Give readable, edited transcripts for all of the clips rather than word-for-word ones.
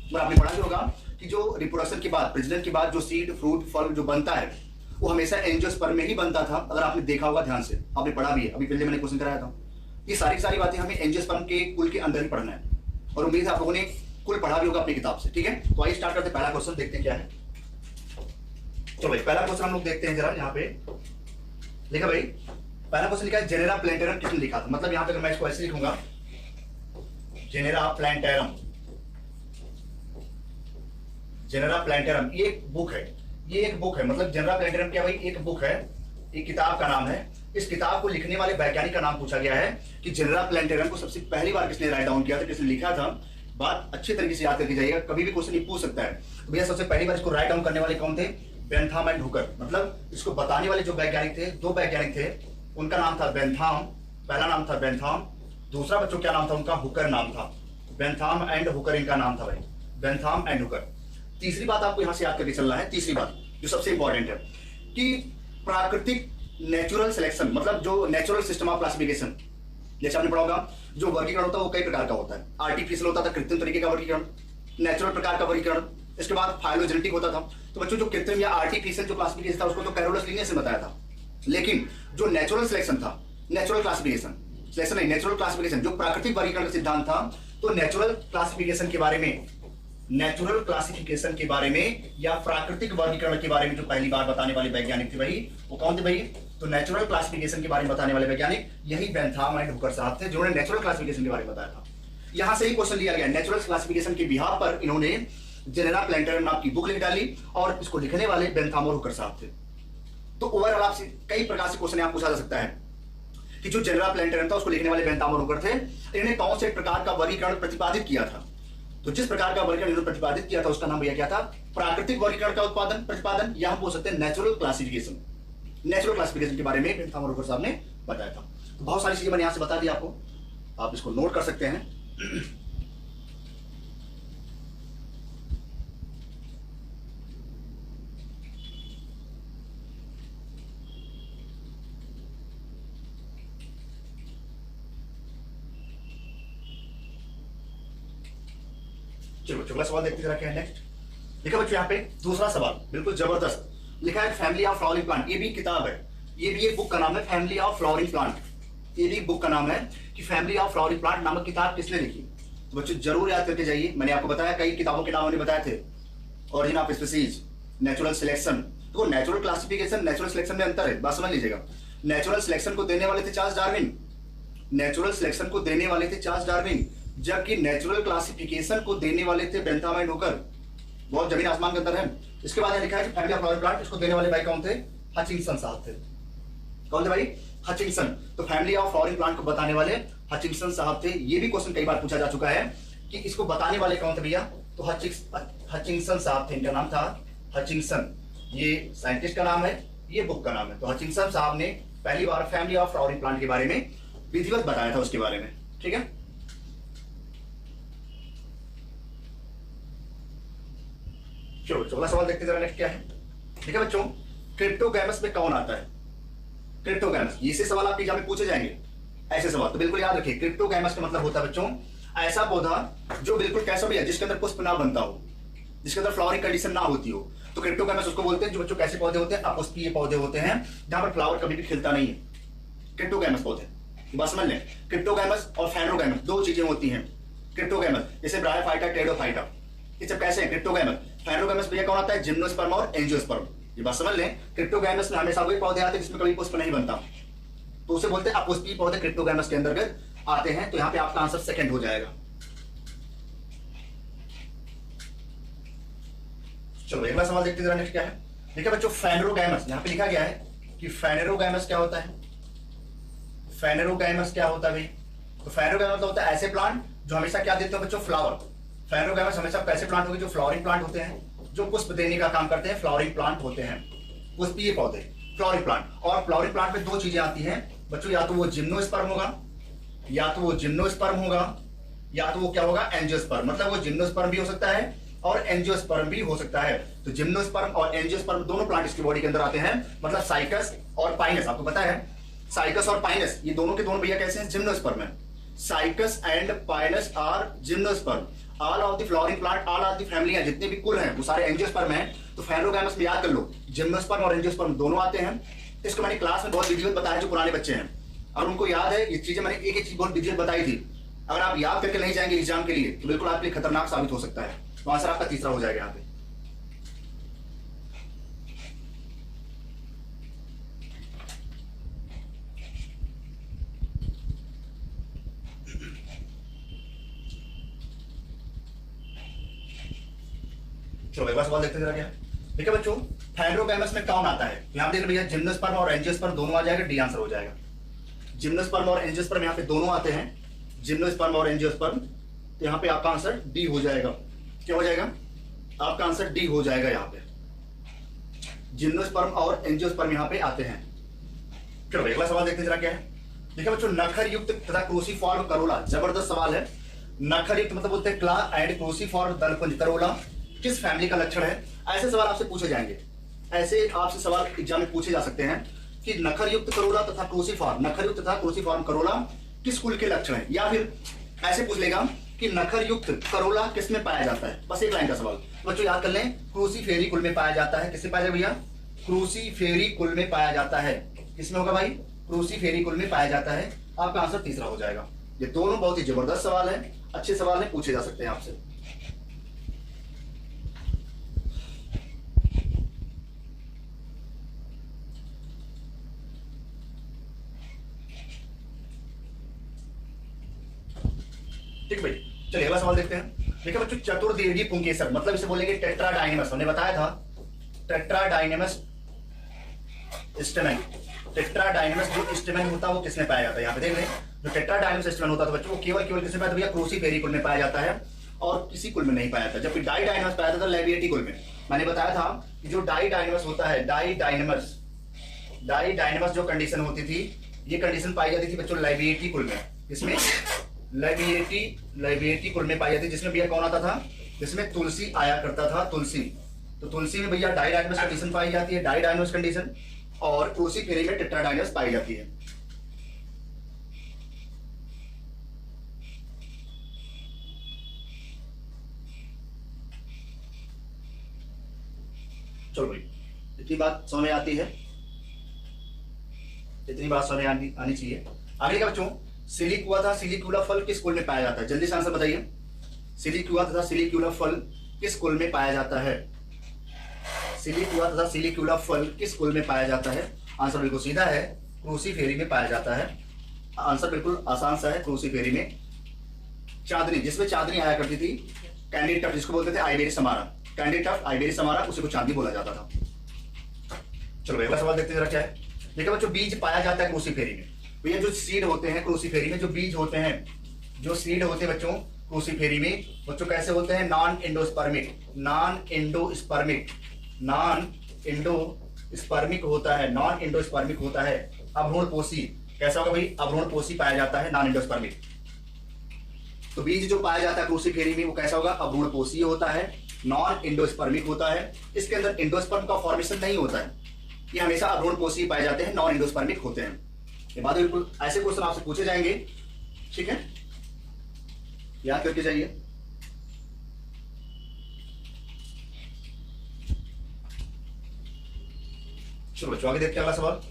और आपने पढ़ा भी होगा कि जो रिप्रोडक्शन के बाद, प्रजनन के बाद जो सीड, फ्रूट, फल जो बनता है वो हमेशा एंजियोस्पर्म में ही बनता था। अगर आपने देखा होगा ध्यान से, आपने पढ़ा भी है, अभी पहले मैंने क्वेश्चन कराया था। ये सारी की सारी बातें हमें एंजियोस्पर्म के कुल के अंदर ही पढ़ना है, और उम्मीद है आप लोगों ने कुल पढ़ा भी होगा अपनी किताब से। ठीक है, तो आइए स्टार्ट करते हैं। पहला क्वेश्चन देखते हैं क्या है। चलो भाई, पहला क्वेश्चन हम लोग देखते हैं जरा। यहाँ पे लिखा भाई, पहला क्वेश्चन लिखा है जेनेरा प्लैंटेरम किसने लिखा था। मतलब यहाँ पे अगर मैं इसको ऐसे लिखूंगा, जेनेरा प्लैंटेरम, जेनेरा प्लैंटेरम ये एक बुक है, ये एक बुक है। मतलब जेनेरा प्लैंटेरम क्या भाई, एक बुक है, एक किताब का नाम है। इस किताब को लिखने वाले वैज्ञानिक का नाम पूछा गया है कि जेनेरा प्लैंटेरम को सबसे पहली बार किसने राइट डाउन किया था, किसने लिखा था। बात अच्छी तरीके से याद करके जाइएगा, कभी भी क्वेश्चन पूछ सकता है। तो भैया सबसे पहली बार इसको राइट डाउन करने वाले कौन थे, बेंथाम एंड हुकर। मतलब इसको बताने वाले जो वैज्ञानिक थे, दो वैज्ञानिक थे, उनका नाम था बेंथाम, पहला नाम था बेंथाम, दूसरा बच्चों क्या नाम था उनका, हुकर नाम था। बेंथाम एंड हुकर इनका नाम था भाई, बेंथाम एंड हुकर। तीसरी बात आपको यहां से याद करके चलना है, तीसरी बात जो सबसे इंपॉर्टेंट है कि प्राकृतिक नेचुरल सिलेक्शन, मतलब जो नेचुरल सिस्टम ऑफ क्लासिफिकेशन, जैसे आपने पढ़ा होगा जो वर्गीकरण होता है वो कई प्रकार का होता है। आर्टिफिशियल होता था, कृत्रिम तरीके का वर्गीकरण, नेचुरल प्रकार का वर्गीकरण, इसके बाद फाइलोजेनेटिक होता था। तो बच्चों जो कृत्रिम या आर्टिफिशियल जो क्लासिफिकेशन था उसको तो कैरोलस लिनियस ने बताया था, लेकिन जो नेचुरल सिलेक्शन था, नेचुरल क्लासिफिकेशन, सिलेक्शन नहीं, नेचुरल क्लासिफिकेशन जो प्राकृतिक वर्गीकरण का सिद्धांत था, तो नेचुरल क्लासिफिकेशन के बारे में, नेचुरल क्लासिफिकेशन के बारे में या प्राकृतिक वर्गीकरण के बारे में जो पहली बार बताने वाले वैज्ञानिक थे भाई, वो कौन थे भाई, तो नेचुरल क्लासिफिकेशन के बारे में बताने वाले वैज्ञानिक यही बेंथाम एंड हुकर साहब थे, जिन्होंने नेचुरल क्लासिफिकेशन के बारे में बताया था। यहां से ही क्वेश्चन लिया गया, नेचुरल क्लासिफिकेशन के बिहाफ पर इन्होंने जेनेरा प्लैंटेरम नाम की बुक लिख डाली, और इसको लिखने वाले बेंथाम और हुकर साहब थे। तो ओवरऑल आपसे कई प्रकार से क्वेश्चन यहां पूछा जा सकता है कि जो जेनेरा प्लैंटेरम था उसको लिखने वाले बेंथाम और हुकर थे, इन्होंने कौन से प्रकार का वर्गीकरण प्रतिपादित किया था। तो जिस प्रकार का वर्गीकरण इन्होंने प्रतिपादित किया था उसका नाम भैया क्या था, प्राकृतिक वर्गीकरण का उत्पादन प्रतिपादन, या हम बोल सकते हैं नेचुरल क्लासिफिकेशन। नेचुरल क्लासिफिकेशन के बारे में बेंथाम और हुकर साहब ने बताया था। तो बहुत सारी चीजें मैंने यहां से बता दी आपको, आप इसको नोट कर सकते हैं। चलो अगला सवाल देखते जरा क्या है नेक्स्ट। लिखा बच्चों यहाँ पे दूसरा सवाल बिल्कुल जबरदस्त लिखा है, फैमिली ऑफ फ्लावरिंग प्लांट। ये भी किताब है, ये भी एक बुक का नाम है, फैमिली ऑफ फ्लावरिंग प्लांट। ये भी बुक का नाम है कि फैमिली ऑफ फ्लावरिंग प्लांट नामक किताब किसने लिखी। तो बच्चों जरूर याद करके जाइए, मैंने आपको बताया कई किताबों के नाम मैंने बताए थे। Origin of species, natural selection. तो नेचुरल क्लासिफिकेशन, नेचुरल सिलेक्शन में अंतर है, बात समझ लीजिएगा। नेचुरल सिलेक्शन को देने वाले थे चार्ल्स डार्विन, नेचुरल सिलेक्शन को देने वाले थे चार्ल्स डार्विन, जबकि नेचुरल क्लासिफिकेशन को देने वाले थे बेंथाम एंड हुकर। बहुत जमीन आसमान का अंतर है। इसके बाद लिखा है कि फैमिली ऑफ फ्लावरिंग प्लांट, इसको देने वाले भाई कौन थे, हचिंसन साहब थे। कौन थे भाई, हचिंसन। तो फैमिली ऑफ फ्लावरिंग प्लांट को बताने वाले हचिंसन साहब थे। ये भी क्वेश्चन कई बार पूछा जा चुका है कि इसको बताने वाले कौन थे भैया, तो हचिंसन साहब थे, इनका नाम था हचिंसन। ये साइंटिस्ट का नाम है, ये बुक का नाम है। तो हचिंसन साहब ने पहली बार फैमिली ऑफ फ्लावरिंग प्लांट के बारे में विधिवत बताया था उसके बारे में। ठीक है, चलो अगला सवाल देखते जरा नेक्स्ट क्या है। ठीक है बच्चों, क्रिप्टोगैमस में कौन आता है, क्रिप्टोगैमस। ये से सवाल आपके एग्जाम में पूछे जाएंगे, ऐसे सवाल, तो बिल्कुल याद रखिए। क्रिप्टोगैमस का मतलब होता है बच्चों ऐसा पौधा जो बिल्कुल कैसा भी है, जिसके अंदर पुष्प ना बनता हो, जिसके अंदर फ्लावरिंग कंडीशन ना होती हो, तो क्रिप्टोगैमस उसको बोलते हैं। जो बच्चों कैसे पौधे होते हैं, अपुष्पीय पौधे होते हैं, जहां पर फ्लावर कभी भी खिलता नहीं है, क्रिप्टोगैमस पौधे। बस समझ लें, क्रिप्टोगैमस और फैंड्रोगैमस दो चीजें होती हैं। क्रिप्टोगैमस जैसे ब्रायोफाइटा, टेरिडोफाइटा, ये सब कैसे हैं क्रिप्टोगैमस। फैंड्रोगैमस भैया कौन आता है, जिम्नोस्पर्म और एंजियोस्पर्म। ये बात समझ लें, क्रिप्टोगैमस में हमेशा वही पौधे आते हैं जिसमें कभी पुष्प नहीं बनता, तो उसे बोलते हैं अपुष्पीय पौधे, क्रिप्टोगैमस के अंतर्गत आते हैं। तो यहाँ पे आपका आंसर सेकंड हो जाएगा। चलो अगला सवाल देखते जरा नेक्स्ट क्या है। देखिए बच्चों, फैनेरोगैमस, यहाँ पे लिखा गया है कि फैनेरोगैमस क्या होता है। फैनेरोगैमस क्या होता है भाई, तो फैनेरोगैमस होता है ऐसे प्लांट जो हमेशा क्या देते हैं बच्चों, फ्लावर। फैनेरोगैमस हमेशा कैसे प्लांट होंगे, जो फ्लावरिंग प्लांट होते हैं, जो पुष्प देने का काम करते हैं, फ्लावरिंग प्लांट होते हैं, पुष्पीय पौधे, फ्लावरिंग प्लांट। और फ्लावरिंग प्लांट में दो चीजें आती हैं बच्चों, या तो वो जिम्नोस्पर्म होगा, या तो वो जिम्नोस्पर्म होगा, या तो वो क्या होगा, एंजियोस्पर्म। मतलब वो जिम्नोस्पर्म भी हो सकता है और एंजियोस्पर्म भी हो सकता है। तो जिम्नोस्पर्म और एंजियोस्पर्म दोनों प्लांट इसकी बॉडी के अंदर आते हैं। मतलब साइकस और पाइनस, आपको पता है साइकस और पाइनस ये दोनों के दोनों भैया कैसे हैं, जिम्नोस्पर्म है। Cycas and Pinus are gymnosperm. All of the flowering plant, all of the family, जितने भी कुल हैं वो सारे एंजियोस्पर्म हैं। तो फेनोगैमस में याद कर लो, जिम्नोस्पर्म और एंजियोस्पर्म दोनों आते हैं। इसको मैंने क्लास में बहुत विधिवत बताया, जो पुराने बच्चे हैं और उनको याद है ये चीजें, मैंने एक एक चीज बहुत विधिवत बताई थी। अगर आप याद करके नहीं जाएंगे एग्जाम के लिए तो बिल्कुल आपके लिए खतरनाक साबित हो सकता है। तो आंसर आपका तीसरा हो जाएगा यहाँ पे। चलो एक बार सवाल देखते जरा क्या है। ठीक है बच्चों, फेनोगैमस में कौन आता है? यहाँ देख भैया जिम्नोस्पर्म और एंजियोस्पर्म दोनों आ जाएगा, डी आंसर हो जाएगा। जिम्नोस्पर्म और एंजियोस्पर्म यहाँ पे दोनों आते हैं, जिम्नोस्पर्म और एंजियोस्पर्म, तो यहाँ पे आपका आंसर डी हो जाएगा। क्या हो जाएगा? आपका आंसर डी हो जाएगा। यहाँ पे जिम्नोस्पर्म और एंजियोस्पर्म यहाँ पे आते हैं। चलो अगला सवाल देखते जरा क्या है। देखिए बच्चों, नखर युक्त तथा क्रूसिफॉर्म करोला, जबरदस्त सवाल है। नखर युक्त मतलब बोलते हैं क्ला एंड क्रूसिफॉर्म दलपुंज करोला किस फैमिली का लक्षण है? ऐसे सवाल आपसे पूछे जाएंगे, ऐसे आपसे सवाल एग्जाम में पूछे जा सकते हैं कि नखर युक्त करोला तथा क्रूसिफॉर्म, नखर युक्त तथा क्रूसिफॉर्म करोला किस कुल के लक्षण है। या फिर ऐसे पूछ लेगा कि नखर युक्त करोला किस में पाया जाता है। बस एक लाइन का सवाल। तो बच्चों याद कर लें, क्रूसीफेरी कुल में पाया जाता है। किसमें पाया जाएगा भैया? क्रूसीफेरी कुल में पाया जाता है। किसमें होगा भाई? क्रूसीफेरी कुल में पाया जाता है। आपका आंसर तीसरा हो जाएगा। ये दोनों बहुत ही जबरदस्त सवाल है, अच्छे सवाल है, पूछे जा सकते हैं आपसे। ठीक भाई, चलिए अगला सवाल देखते हैं। देखिए बच्चों, चतुर्देवीय पुंकेसर मतलब इसे बोलेंगे टेट्राडाइनेमस। हमने बताया था टेट्राडाइनेमस स्टेमेन। टेट्राडाइनेमस जो स्टेमेन होता है वो किसमें पाया जाता है? यहाँ पे देख रहे हैं, जो टेट्राडाइनेमस स्टेमेन होता है तो बच्चों वो केवल किसमें पाया था? क्रूसीफेरी कुल में पाया जाता है और किसी कुल में नहीं पाया जाता। जबकि डाइडाइनेमस पाया जाता था लेविएटी कुल में। मैंने बताया था कि जो डाइडाइनेमस होता है, डाइडाइनेमस जो कंडीशन होती थी, ये कंडीशन पाई जाती थी बच्चों लेविएटी कुल में। इसमें लेविएटी कुल में पाई जाती है, जिसमें भैया कौन आता था? जिसमें तुलसी आया करता था, तुलसी। तो तुलसी में भैया डाइडाइनेमस कंडीशन पाई जाती है, डाइडाइनेमस कंडीशन, और क्रूसीफेरी में टेट्राडाइनेमस पाई जाती है। चलो भाई, इतनी बात समझ में आती है, इतनी बात समझ आनी चाहिए। आगे का बच्चों, सिलिकुआ तथा सिलिक्यूला फल किस कुल में पाया जाता है? जल्दी से आंसर बताइए। सिलिकुआ तथा सिलिक्यूला फल किस कुल में पाया जाता है? सिलिकुआ तथा सिलिक्यूला फल किस कुल में पाया जाता है? आंसर बिल्कुल सीधा है, क्रूसीफेरी में पाया जाता है। आंसर बिल्कुल आसान सा है, क्रूसीफेरी में। चांदनी, जिसमें चांदनी आया करती थी, कैंडी टफ्ट जिसको बोलते थे आइबेरिस समारा, कैंडी टफ्ट आइबेरिस समारा, उसी को चांदनी बोला जाता था। चलो अगला सवाल देखते जरा क्या है। देखिए बच्चों, बीज पाया जाता है क्रूसीफेरी में। भैया जो सीड होते हैं क्रूसीफेरी में, जो बीज होते हैं, जो सीड होते हैं बच्चों क्रूसीफेरी में, बच्चों कैसे होते हैं? Non endospermic, non endospermic, non endospermic होता है, नॉन एंडोस्पर्मिक होता है। अभ्रूणपोषी, कैसा होगा भाई? अभ्रूणपोषी पाया जाता है, नॉन एंडोस्पर्मिक। तो बीज जो पाया जाता है क्रूसीफेरी में वो कैसा होगा? अभ्रूणपोषी होता है, नॉन एंडोस्पर्मिक होता है। इसके अंदर एंडोस्पर्म का फॉर्मेशन नहीं होता है, ये हमेशा अभ्रूणपोषी पाए जाते हैं, नॉन एंडोस्पर्मिक होते हैं। ये बात बिल्कुल ऐसे क्वेश्चन आपसे पूछे जाएंगे, ठीक है, याद करके जाइए। चलो बच्चों आगे देखते हैं अगला सवाल।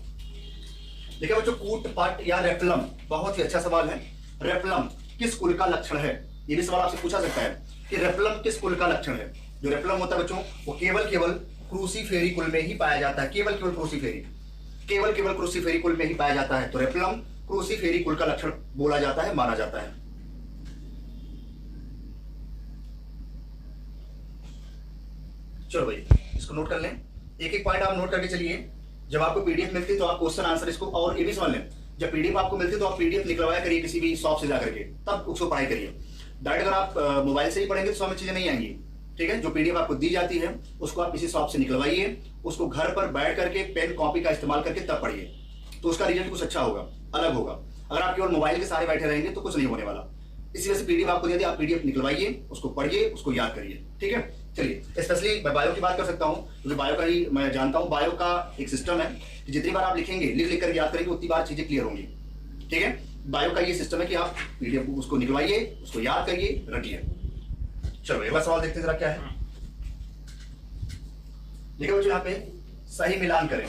देखिए बच्चों, कूटपट या रेपलम, बहुत ही अच्छा सवाल है। रेपलम किस कुल का लक्षण है? ये भी सवाल आपसे पूछा सकता है कि रेपलम किस कुल का लक्षण है। जो रेपलम होता है बच्चों वो केवल क्रूसीफेरी कुल में ही पाया जाता है, केवल क्रूसीफेरी, केवल क्रूसीफेरी कुल में ही पाया जाता है। तो रेपलम क्रूसीफेरी कुल का लक्षण बोला जाता है, माना जाता है। चलो भाई इसको नोट कर लें, एक एक पॉइंट आप नोट करके चलिए। जब आपको पीडीएफ मिलती है तो आप क्वेश्चन आंसर इसको, और ये भी समझ लें, जब पीडीएफ आपको मिलती है तो आप पीडीएफ निकलवाया करिए किसी भी शॉप से जाकर के, तब उसको पढ़ाई करिए। डायरेक्ट अगर आप मोबाइल से ही पढ़ेंगे तो समझ चीजें नहीं आएंगी, ठीक है। जो पीडीएफ आपको दी जाती है उसको आप किसी शॉप से निकलवाइए, उसको घर पर बैठ करके पेन कॉपी का इस्तेमाल करके तब पढ़िए, तो उसका रिजल्ट कुछ अच्छा होगा, अलग होगा। अगर आप केवल मोबाइल के सहारे बैठे रहेंगे तो कुछ नहीं होने वाला। इसी वजह से पीडीएफ आपको दिया, आप पीडीएफ निकलवाइए, उसको पढ़िए, उसको याद करिए, ठीक है। चलिए स्पेशली मैं बायो की बात कर सकता हूँ, क्योंकि बायो का ही मैं जानता हूँ। बायो का एक सिस्टम है कि जितनी बार आप लिखेंगे, लिख कर याद करेंगे, उतनी बार चीजें क्लियर होंगी, ठीक है। बायो का ये सिस्टम है कि आप पीडीएफ उसको निकलवाइए, उसको याद करिए, रखिए। चलो अगला सवाल देखते हैं जरा क्या है। देखो बच्चों यहाँ पे सही मिलान करें।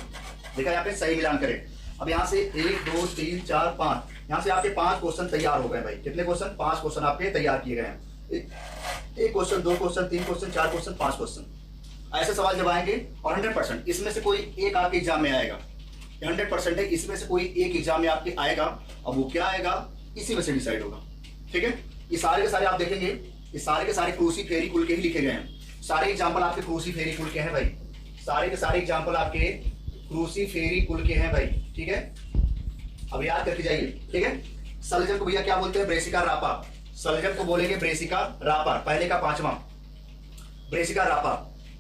देखा यहाँ पे सही मिलान करें। अब यहाँ से 1 2 3 4 5, यहाँ से आपके 5 क्वेश्चन तैयार हो गए भाई। कितने क्वेश्चन? 5 क्वेश्चन आपके तैयार किए गए हैं। एक question, 2 question, 3 question, 4 question, 5 question, ऐसे सवाल जब आएंगे और 100% इसमें से कोई एक आपके एग्जाम में आएगा। 100% है, इसमें से कोई एक एग्जाम में आपके आएगा। अब वो क्या आएगा इसी में से डिसाइड होगा। ठीक है, ये सारे के सारे आप देखेंगे, ये सारे के सारे क्रूसी फेरी कुल के ही लिखे गए हैं। सारे एग्जाम्पल आपके क्रूसी फेरी कुल के हैं भाई। सारे के सारे एग्जाम्पल आपके क्रूसी फेरी कुल के हैं भाई। ठीक है, अब याद करके जाइए। ठीक है, सलजम को भैया क्या बोलते हैं? ब्रेसिका रापा। सलजम को बोलेंगे ब्रेसिका रापा। पहले का 5वां ब्रेसिका रापा।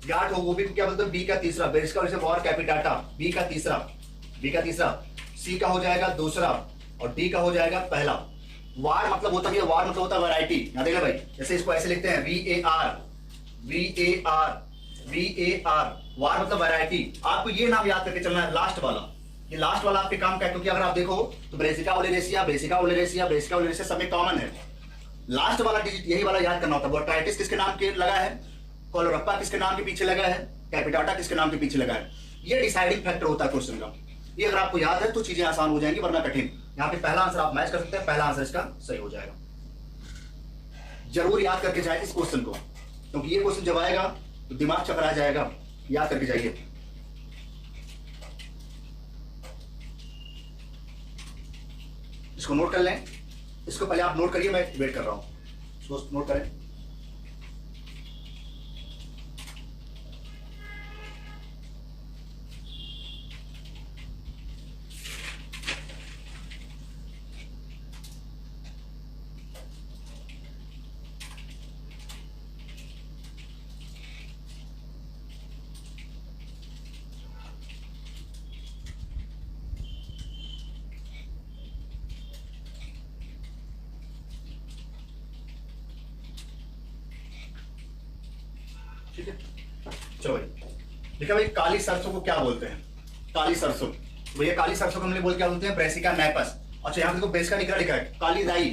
गाठ हो वो भी क्या बोलते हैं? बी का तीसरा। ब्रेसिका वॉर कैपिटाटा, बी का तीसरा। बी का तीसरा। सी का हो जाएगा दूसरा और डी का हो जाएगा पहला। वार मतलब होता है, वार मतलब होता है वैरायटी। याद है भाई, जैसे इसको ऐसे लिखते हैं VAR, VAR, VAR। वार मतलब वैरायटी। आपको ये नाम याद करके चलना है, लास्ट वाला। ये लास्ट वाला आपके काम का है, क्योंकि अगर आप देखो तो Brassica oleracea, Brassica oleracea, Brassica oleracea सब में कॉमन है। लास्ट वाला डिजिट यही वाला याद करना होता है। बोट्राइटिस किसके नाम के लगा है? कोलोरप्पा किसके नाम के पीछे लगा है? कैपिटाटा किसके नाम के पीछे लगा है? ये डिसाइडिंग फैक्टर होता है क्वेश्चन का। ये अगर आपको याद है तो चीजें आसान हो जाएंगी, वरना कठिन। यहाँ पे पहला आंसर आप मैच कर सकते हैं, पहला आंसर इसका सही हो जाएगा। जरूर याद करके जाए इस क्वेश्चन को, क्योंकि ये क्वेश्चन जब आएगा तो दिमाग चकरा जाएगा। याद करके जाइए। इसको नोट कर लें। इसको पहले आप नोट करिए, मैं वेट कर रहा हूं। इसको नोट करें। ठीक है, चलो भाई। देखा भाई, काली सरसों को क्या बोलते हैं? काली सरसों। भैया काली सरसों को हमने बोल क्या बोलते हैं? ब्रेसिका नैपस। अच्छा, यहाँ पे देखो ब्रेसिका निगरा लिखा है, काली राई।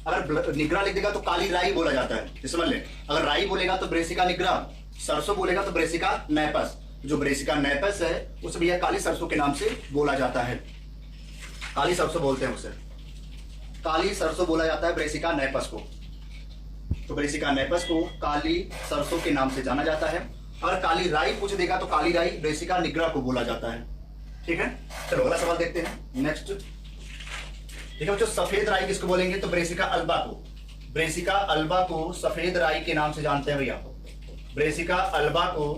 अगर निगरा लिख देगा तो काली राई बोला जाता है, समझ ले। अगर राई बोलेगा तो ब्रेसिका निगरा, सरसों बोलेगा तो ब्रेसिका नैपस। जो ब्रेसिका नैपस है उसे भैया काली सरसों के नाम से बोला जाता है। काली सरसों बोलते हैं उसे, काली सरसों बोला जाता है ब्रेसिका नैपस को। तो ब्रेसिका नैपस को काली सरसों के नाम से जाना जाता है। अगर काली राई पूछ देगा तो काली राई ब्रेसिका निग्रा को बोला जाता है। ठीक है, चलो अगला सवाल देखते हैं। नेक्स्ट देखो बच्चों, सफेद राई किसको बोलेंगे? तो ब्रेसिका अल्बा को। ब्रेसिका अल्बा को सफेद राई के नाम से जानते हैं भैया। ब्रेसिका अल्बा को,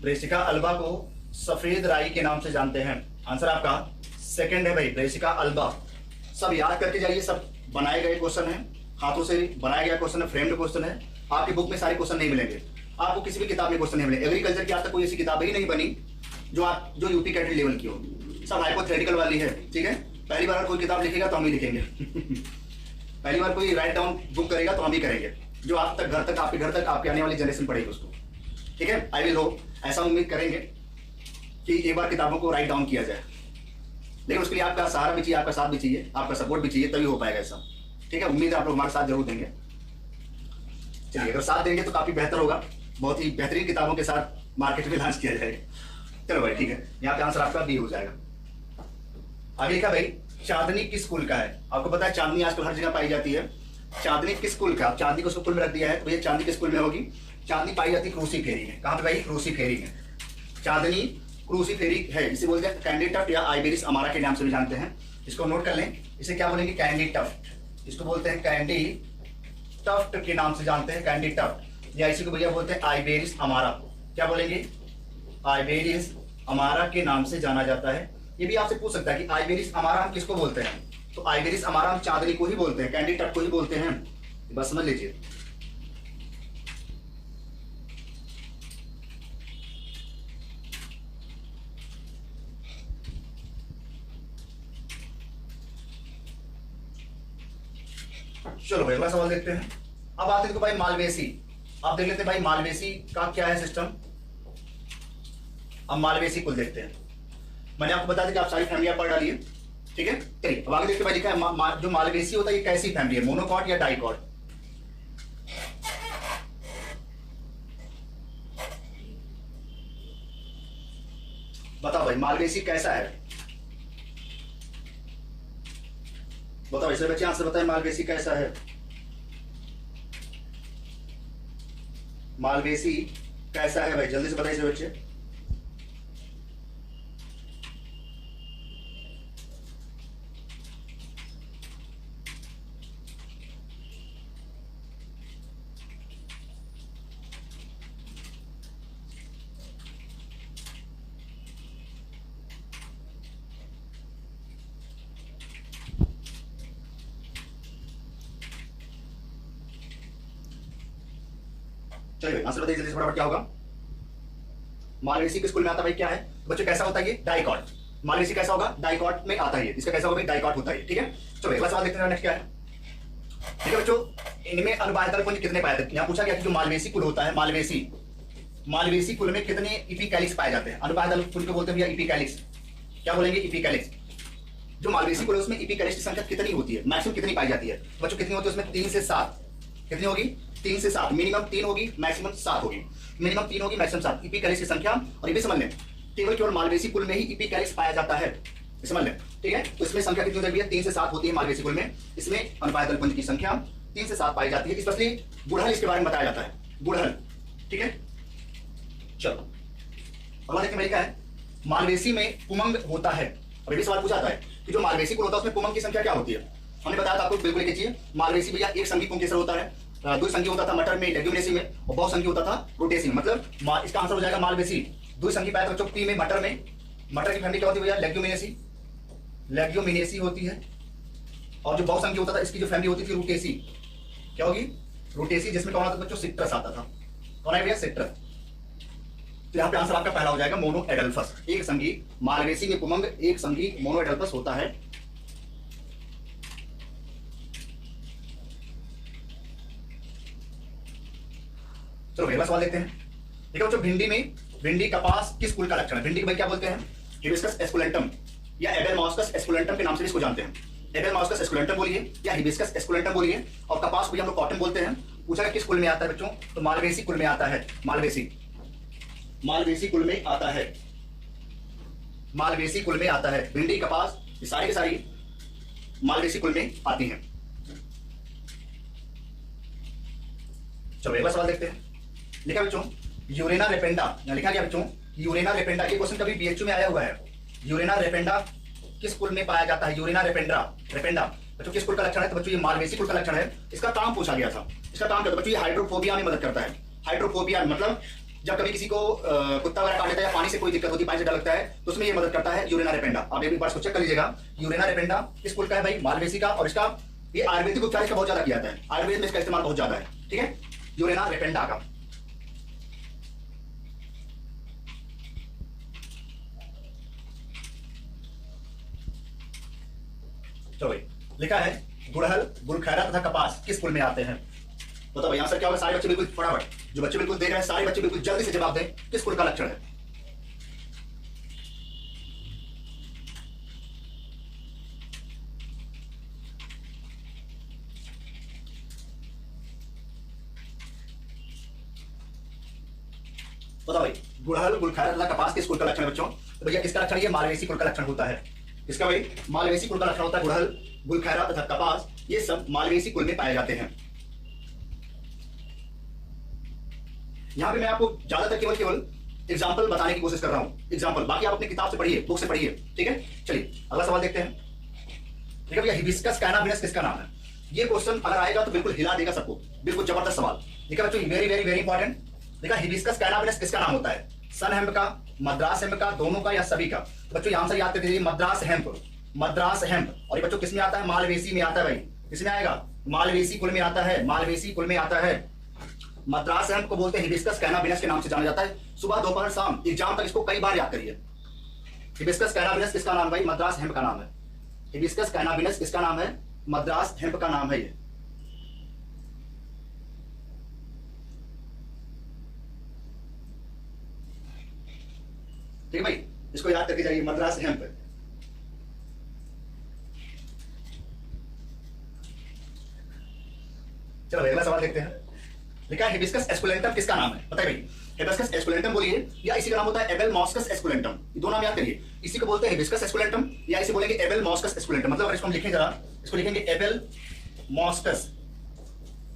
ब्रेसिका अल्बा को सफेद राई के नाम से जानते हैं। आंसर आपका सेकंड है भाई, ब्रेसिका अल्बा। सब याद करके जाइए, सब बनाए गए क्वेश्चन है, हाथों से बनाया गया क्वेश्चन है, फ्रेम्ड क्वेश्चन है। आपकी बुक में सारे क्वेश्चन नहीं मिलेंगे, आपको किसी भी किताब में क्वेश्चन नहीं मिलेंगे। एग्रीकल्चर की आज तक कोई ऐसी किताब ही नहीं बनी जो यूपी कैटेगरी लेवल की हो। सब हाइपोथेटिकल वाली है। ठीक है, पहली बार कोई किताब लिखेगा तो हम ही लिखेंगे पहली बार कोई राइट डाउन बुक करेगा तो हम ही करेंगे, जो आप तक घर तक आपके घर तक आपकी आने वाली जनरेशन पढ़ेगी उसको। ठीक है, आई विल होप, ऐसा उम्मीद करेंगे कि एक बार किताबों को राइट डाउन किया जाए। लेकिन उसके लिए आपका सहारा भी चाहिए, आपका साथ भी चाहिए, आपका सपोर्ट भी चाहिए, तभी हो पाएगा ऐसा। ठीक है, उम्मीद है आप लोग हमारे साथ जरूर देंगे। चलिए, अगर साथ देंगे तो काफी बेहतर होगा, बहुत ही बेहतरीन किताबों के साथ मार्केट में लॉन्च किया जाएगा। चलो भाई ठीक है, यहाँ पे आंसर आपका बी हो जाएगा। आगे लिखा भाई, चांदनी किस कुल का है? आपको पता है चांदनी आजकल हर जगह पाई जाती है। चांदनी किस कुल का? चांदनी को उसको कुल में रख दिया है, तो ये चांदनी किस कुल में होगी? चांदनी पाई जाती है क्रूसी फेरी में। कहां पे भाई? क्रूसी फेरी में। चांदनी क्रूसी फेरी है, इसे बोलते हैं कैंडी टफ्ट या आइबेरिस अमारा के नाम से भी जानते हैं। इसको नोट कर लें, इसे क्या बोलेंगे? Candytuft. इसको बोलते हैं कैंडी टफ्ट के नाम से जानते हैं, कैंडी टफ्ट। या इसी को भैया बोलते हैं आइबेरिस अमारा। क्या बोलेंगे? आइबेरिस अमारा के नाम से जाना जाता है। ये भी आपसे पूछ सकता है कि आइबेरिस अमारा हम किसको बोलते हैं? तो आइबेरिस अमारा हम चांदनी को ही बोलते हैं, कैंडी टफ्ट को ही बोलते हैं। बस समझ लीजिए। चलो भाई अगला सवाल देखते हैं। अब आते देखो भाई मालवेसी। आप देख लेते हैं भाई मालवेसी का क्या है सिस्टम। अब मालवेसी कुल देखते हैं। मैंने आपको बता दिया कि आप सारी फैमिलियां पढ़ डालिए। ठीक है, चलिए अब आगे देखते भाई। लिखा है जो मालवेसी होता है ये कैसी फैमिली है? मोनोकॉट या डाइकॉट? बताओ भाई मालवेसी कैसा है? बताओ इसे बच्चे आंसर बताएं, मालवेसी कैसा है? मालवेसी कैसा है भाई, जल्दी से बताइए बच्चे। चलिए भाई आंसर बताइए जल्दी से फटाफट, क्या होगा? मालवेसी के स्कूल में आता भाई क्या है बच्चों, कैसा होता है ये? डाइकॉट। मालवेसी कैसा होगा? डाइकॉट में आता है, इसका कैसा होगा भाई? डाइकॉट होता है। ठीक है, चलो अगला सवाल देखते हैं नेक्स्ट क्या है। ठीक है बच्चों, इनमें अनुबाह्यतल पुंज कितने पाए जाते हैं? यहाँ पूछा गया कि जो मालवेसी कुल होता है, मालवेसी कुल में कितने इपिकैलिक्स पाए जाते हैं? अनुबाह्यतल पुंज को बोलते हैं भैया इपिकैलिक्स। क्या बोलेंगे? इपिकैलिक्स। जो मालवेसी कुल है उसमें इपिकैलिक्स की संख्या कितनी होती है? मैक्सिमम कितनी पाई जाती है बच्चों? कितनी होती है उसमें? 3 से 7। कितनी होगी? 3 से 7। मिनिमम 3 होगी, मैक्सिमम 7 होगी। मिनिमम 3 होगी, मैक्सिमम 7 इपिकैलिक्स की संख्या। और ये भी समझ लें केवल मालवेसी कुल में ही इपिकैलिक्स पाया जाता है, समझ लें। ठीक है, तो इसमें संख्या कितनी होती है? 3 से 7 होती है मालवेसी कुल में। इसमें अनुपातल पुंज की संख्या 3 से 7 पाई जाती है। स्पेशली गुड़हल इसके बारे में बताया जाता है, गुड़हल। ठीक है, चलो अगला देखते हैं क्या है। मालवेसी में पुमंग होता है। और ये भी सवाल पूछा जाता है कि जो मालवेसी कुल होता है उसमें पुमंग की संख्या क्या होती है? हमने बताया था आपको, बिल्कुल लिखिए। मालवेसी भैया एक संघी पुंकेसर होता है, द्विसंघी होता था मटर में, लेग्यूमिनेसी में, और बहुसंघी होता था रोटेसी में। मतलब इसका आंसर हो जाएगा मालवेसी। द्विसंघी पाया था बच्चों पी में, मटर में। मटर की फैमिली क्या होती है भैया? लेग्यूमिनेसी, लेग्यूमिनेसी होती है। और जो बहुसंघी होता था इसकी जो फैमिली होती थी रोटेसी। क्या होगी? रोटेसी, जिसमें कौन आता था बच्चों? सिट्रस आता था। कौन है भैया? सिट्रस। तो यहाँ पे आंसर आपका पहला हो जाएगा मोनो एडल्फस। एक संघी मालवेसी में पुमंग एक संघी मोनो एडल्फस होता है। चलो अगला सवाल देखते हैं। ठीक है बच्चों, भिंडी कपास किस कुल का लक्षण है? भिंडी को भाई क्या बोलते हैं? हिबिस्कस एस्कुलेंटम या एबेलमाउस्कस एस्कुलेंटम के नाम से इसको जानते हैं। एबेलमाउस्कस एस्कुलेंटम बोलिए या हिबिस्कस एस्कुलेंटम बोलिए। और कपास को हम लोग कॉटन बोलते हैं। पूछा किस कुल में आता है बच्चों? तो मालवेसी कुल में आता है। मालवेसी कुल में आता है। मालवेसी कुल में आता है। भिंडी कपास ये सारी की सारी मालवेसी कुल में आती हैं। चलो अगला सवाल देखते हैं। लिखा बच्चों यूरेना रेपेंडा, लिखा गया बच्चों यूरेना रेपेंडा। ये क्वेश्चन कभी बीएचयू में आया हुआ है। यूरेना रेपेंडा किस कुल में पाया जाता है? यूरेना रेपेंडा बच्चों किस कुल का लक्षण है? तो बच्चों ये मालवेसी कुल का लक्षण है। इसका काम पूछा गया था। इसका काम क्या था बच्चों? ये हाइड्रोफोबिया में मदद करता है। हाइड्रोफोबिया मतलब जब कभी किसी को कुत्ता वगैरह काट लेता है या पानी से कोई दिक्कत होती है, पानी से डर लगता है, तो उसमें ये मदद करता है यूरेना रेपेंडा। आप एक बार इसको चेक कर लीजिएगा। यूरेना रेपेंडा किस कुल का है भाई? मालवेसी का। और इसका ये आयुर्वेदिक उपचार इसका बहुत ज्यादा किया जाता है। आयुर्वेद में इसका इस्तेमाल बहुत ज्यादा है। ठीक है, यूरेना रेपेंडा का। चलो भाई लिखा है गुड़हल, गुलखैरा तथा कपास किस कुल में आते हैं? बताओ भाई आंसर क्या होगा? सारे बच्चे बिल्कुल फटाफट, जो बच्चे बिल्कुल देख रहे हैं सारे बच्चे बिल्कुल जल्दी से जवाब दें। किस कुल का लक्षण है? बताओ भाई गुड़हल, गुलखैरा तथा कपास किस कुल का लक्षण है बच्चों? तो भैया किसका लक्षण? ये मालवेसी कुल का लक्षण होता है। किसका भाई? मालवेसी कुल का लक्षण होता है। गुड़हल, गुलखैरा तथा कपास ये सब मालवेसी कुल में पाए जाते हैं। यहां पे मैं आपको ज्यादातर केवल एग्जाम्पल बताने की कोशिश कर रहा हूं। एग्जाम्पल, बाकी आप अपनी किताब से पढ़िए, बुक से पढ़िए। ठीक है, चलिए अगला सवाल देखते हैं। ठीक है भैया, हिबिस्कस कैनाबिनस किसका नाम है? ये क्वेश्चन अगर आएगा तो बिल्कुल हिला देगा सबको, बिल्कुल जबरदस्त सवाल। ठीक है बच्चों, वेरी वेरी वेरी इंपॉर्टेंट। देखा, हिबिस्कस कैनाबिनस किसका नाम होता है? सन हेम्प का, मद्रास हेम्प का, दोनों का या सभी का? तो बच्चों यहां से याद कर दीजिए मद्रास हेम्प, मद्रास हेम्प। और ये बच्चों किस में आता है? मालवेसी में आता है भाई। किसमें आएगा? मालवेसी कुल में आता है। मालवेसी कुल में आता है। मद्रास हेम्प को बोलते हैं हिबिस्कस कैनाबिनस के नाम से जाना जाता है। सुबह दोपहर शाम एग्जाम तक इसको कई बार याद करिए। हिबिस्कस कैनाबिनस किसका नाम है भाई? मद्रास हेम्प का नाम है। हिबिस्कस कैनाबिनस किसका नाम है? मद्रास हेम्प का नाम है ये। ठीक है भाई, इसको याद करके जाइए, मद्रास हेम्प। चलो अगला सवाल देखते हैं। लिखा है हिबिस्कस एस्कुलेंटम किसका नाम है? बताइए भाई। हिबिस्कस एस्कुलेंटम बोलिए, या इसी का नाम होता है एबेल मॉस्कस एस्कुलेंटम। ये दो नाम याद करिए, इसी को बोलते हैं हिबिस्कस एस्कुलेंटम या इसे बोलेंगे एबेल मॉस्कस एस्कुलेंटम। मतलब अगर इसको हम लिखें जरा, इसको लिखेंगे Abel मॉस्कस,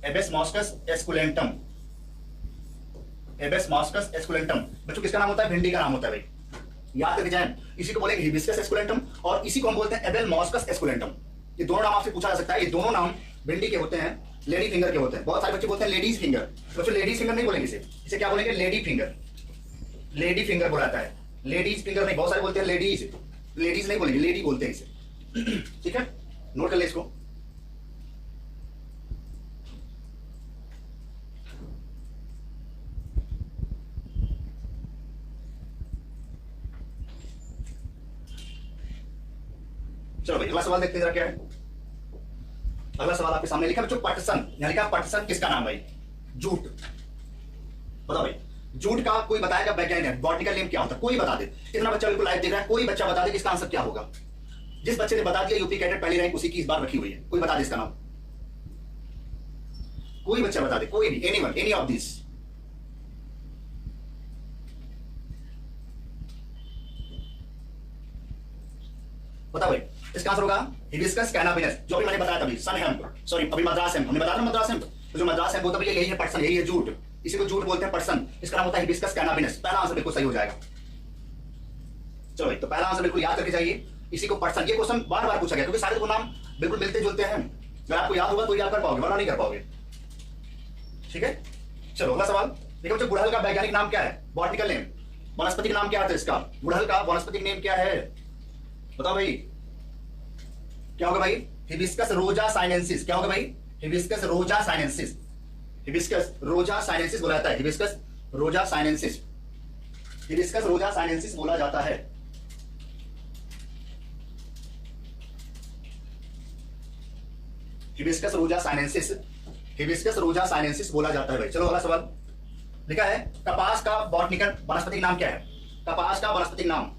Abyss मॉस्कस esculentum, Abyss मॉस्कस esculentum. बच्चों किसका नाम होता है? भिंडी का नाम होता है भाई, याद करके जाएं। इसी को बोलेंगे हिबिस्कस एस्कुलेंटम और इसी को हम बोलते हैं एबेल मॉस्कस एस्कुलेंटम। ये दोनों नाम आपसे पूछा जा सकता है। ये दोनों नाम भिंडी के होते हैं, लेडी फिंगर के होते हैं। बहुत सारे बच्चे बोलते हैं लेडीज फिंगर, बच्चों लेडीज फिंगर नहीं बोलेंगे इसे, इसे क्या बोलेंगे? लेडी फिंगर, लेडी फिंगर बोला जाता है, लेडीज फिंगर नहीं। बहुत सारे बोलते हैं लेडीज, लेडीज नहीं बोलेंगे, लेडी बोलते हैं इसे। ठीक है, नोट कर ले इसको। चलो भाई अगला सवाल देखते हैं जरा क्या है। अगला सवाल आपके सामने लिखा बच्चों पटसन, यानी कि पटसन किसका नाम भाई? जूट। बताओ भाई, जूट का कोई बताएगा वैज्ञानिक बॉटनिकल नेम क्या होता है? कोई बता दे। इतना बच्चा बिल्कुल लाइव देख रहा है, कोई बच्चा बता दे कि इसका आंसर क्या होगा। जिस बच्चे ने बता दिया यूपी कैडेट पहली रैंक उसी की इस बार रखी हुई है। कोई बता दे इसका नाम, कोई बच्चा बता दे, कोई भी, एनीवन, एनी ऑफ दिस। बताओ भाई, इसका आंसर होगा हिबिस्कस कैनाबिनस, जो भी मैंने बताया था सन हेम्प, सॉरी अभी मद्रास हेम्प, हमने बताया ना मद्रास हेम्प। तो जो मद्रास हेम्प होता है यही है पटसन, यही है जूट, इसी को जूट बोलते हैं पटसन। इसका नाम होता है हिबिस्कस कैनाबिनस। पहला आंसर बिल्कुल सही हो जाएगा। चलो भाई, तो पहला आंसर बिल्कुल याद करके जाइए, इसी को पटसन। ये क्वेश्चन बार बार पूछा गया क्योंकि सारे दो नाम बिल्कुल मिलते जुलते हैं। अगर आपको याद होगा तो याद कर पाओगे, वरना नहीं कर पाओगे। ठीक है, चलो अगला सवाल देखो बच्चों, गुड़हल का वैज्ञानिक नाम क्या है? बॉटनिकल नेम, वनस्पतिक नाम क्या है इसका? गुड़हल का वनस्पतिक नेम क्या है? बताओ भाई, क्या होगा भाई? हिबिस्कस रोजा साइनेंसिस। क्या होगा भाई? हिबिस्कस रोजा साइनेंसिस, हिबिस्कस रोजा साइनेंसिस बोला जाता है, हिबिस्कस रोजा साइनेंसिस, हिबिस्कस रोजा साइनेंसिस बोला जाता है। हिबिस्कस रोजा साइनेंसिस, हिबिस्कस रोजा साइनेंसिस बोला जाता है भाई। चलो अगला सवाल लिखा है कपास का बॉटनिकल वनस्पतिक नाम क्या है? कपास का वनस्पतिक नाम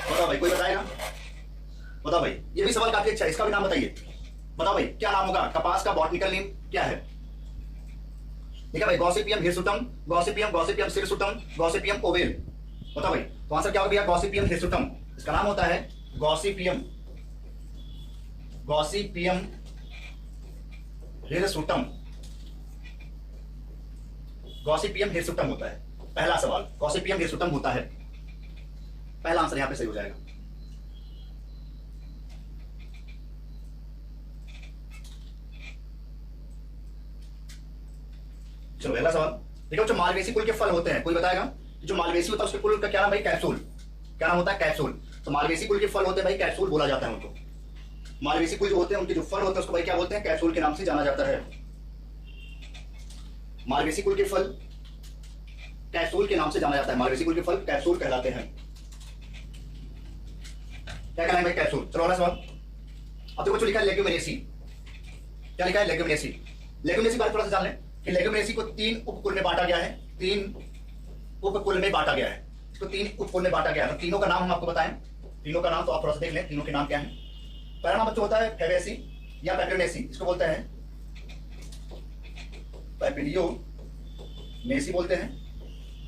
बताओ भाई, कोई बताएगा? बताओ भाई, ये भी सवाल काफी अच्छा है, इसका भी नाम बताइए। बताओ भाई क्या नाम होगा? कपास का बॉटनिकल नेम क्या है? ठीक है भाई, Gossypium hirsutum, Gossypium, Gossypium hirsutum, Gossypium oval. बताओ भाई, तो आंसर क्या होगा भैया? Gossypium hirsutum. इसका नाम होता है Gossypium, Gossypium hirsutum, Gossypium hirsutum होता है। पहला सवाल गॉसिपियम हिरसुटम होता है, पहला आंसर यहां पे सही हो जाएगा। चलो अगला सवाल देखो, जो मालवेसी कुल के फल होते हैं, कोई बताएगा? जो मालवेसी होता है उसके कुल का क्या नाम भाई? कैप्सूल। क्या नाम होता है? कैप्सूल। तो मालवेसी कुल के फल होते हैं भाई, कैप्सूल बोला जाता है उनको। मालवेसी कुल जो होते हैं उनके जो फल होते हैं उसको भाई क्या बोलते हैं? कैप्सूल के नाम से जाना जाता है। मालवेसी कुल के फल कैप्सूल के नाम से जाना जाता है, मालवेसी कुल के फल कैप्सूल कहलाते हैं। क्या कहना है भाई? कैप्सूल। चलो अगला सवाल, अब देखो जो लिखा है लेग्यूमिनेसी। क्या लिखा है? लेग्यूमिनेसी। लेग्यूमिनेसी बारे में थोड़ा सा जान लें कि लेग्यूमिनेसी को तीन उपकुल में बांटा गया है, तीन उपकुल में बांटा गया है, इसको तीन उपकुल में बांटा गया है। तीनों का नाम हम आपको बताएं, तीनों का नाम तो आप थोड़ा सा देख लें, तीनों के नाम क्या है। पहला नाम बच्चों होता है फेबेसी या पैपिलियोनेसी, इसको बोलते हैं पैपिलियोनेसी बोलते हैं,